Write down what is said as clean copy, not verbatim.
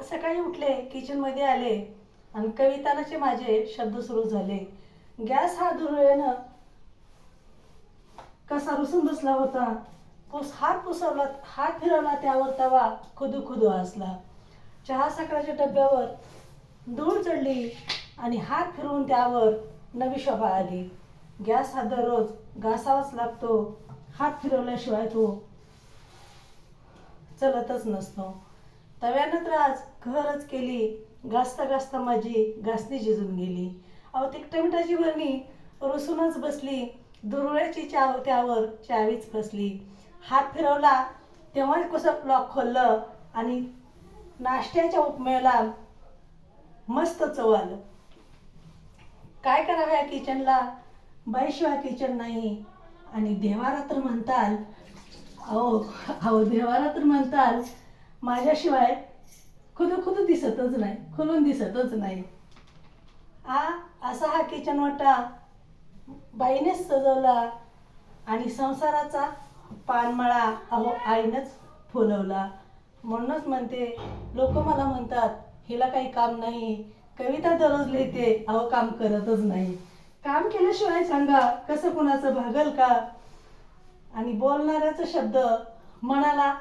सकाळी उठले, किचनमध्ये आले आणि कवितानाचे माझे शब्द सुरू झाले. गॅस हा दुर्वेळेनं कसा रुसून बसला होता. हात पुसवला, हात फिरवला त्यावर तवा खुदू खुदू असला. चहा साखराच्या डब्यावर धूळ चढली आणि हात फिरवून त्यावर नवी शोभा आली. गॅस हा दररोज घासावाच लागतो, हात फिरवल्याशिवाय तो चलतच नसतो. तव्यानं तर आज घरच केली, घासता घासता माझी घासणी झिजून गेली. अहो तिखट मिठाची बरणी रुसूनच बसली, दुर्वेळची त्यावर चावीच फसली. हात फिरवला तेव्हा कसं लॉक खोललं आणि नाश्त्याच्या उपमेला मस्त चव आलं. काय करावं या किचनला, बाईशिवाय किचन नाही. आणि देवारा तर म्हणताल, अहो अहो देवारा तर म्हणताल माझ्याशिवाय खुदू खुदू दिसतच नाही, खुलून दिसतच नाही. असा हा किचन वाटा बाईनेच सजवला आणि संसाराचा पानमळा अहो आईनंच फुलवला. म्हणूनच म्हणते, लोक मला म्हणतात हिला काही काम नाही, कविता दररोज लिहिते, अहो काम करतच नाही. काम केल्याशिवाय सांगा कसं कुणाचं भागल का. आणि बोलणाऱ्याचा शब्द मनाला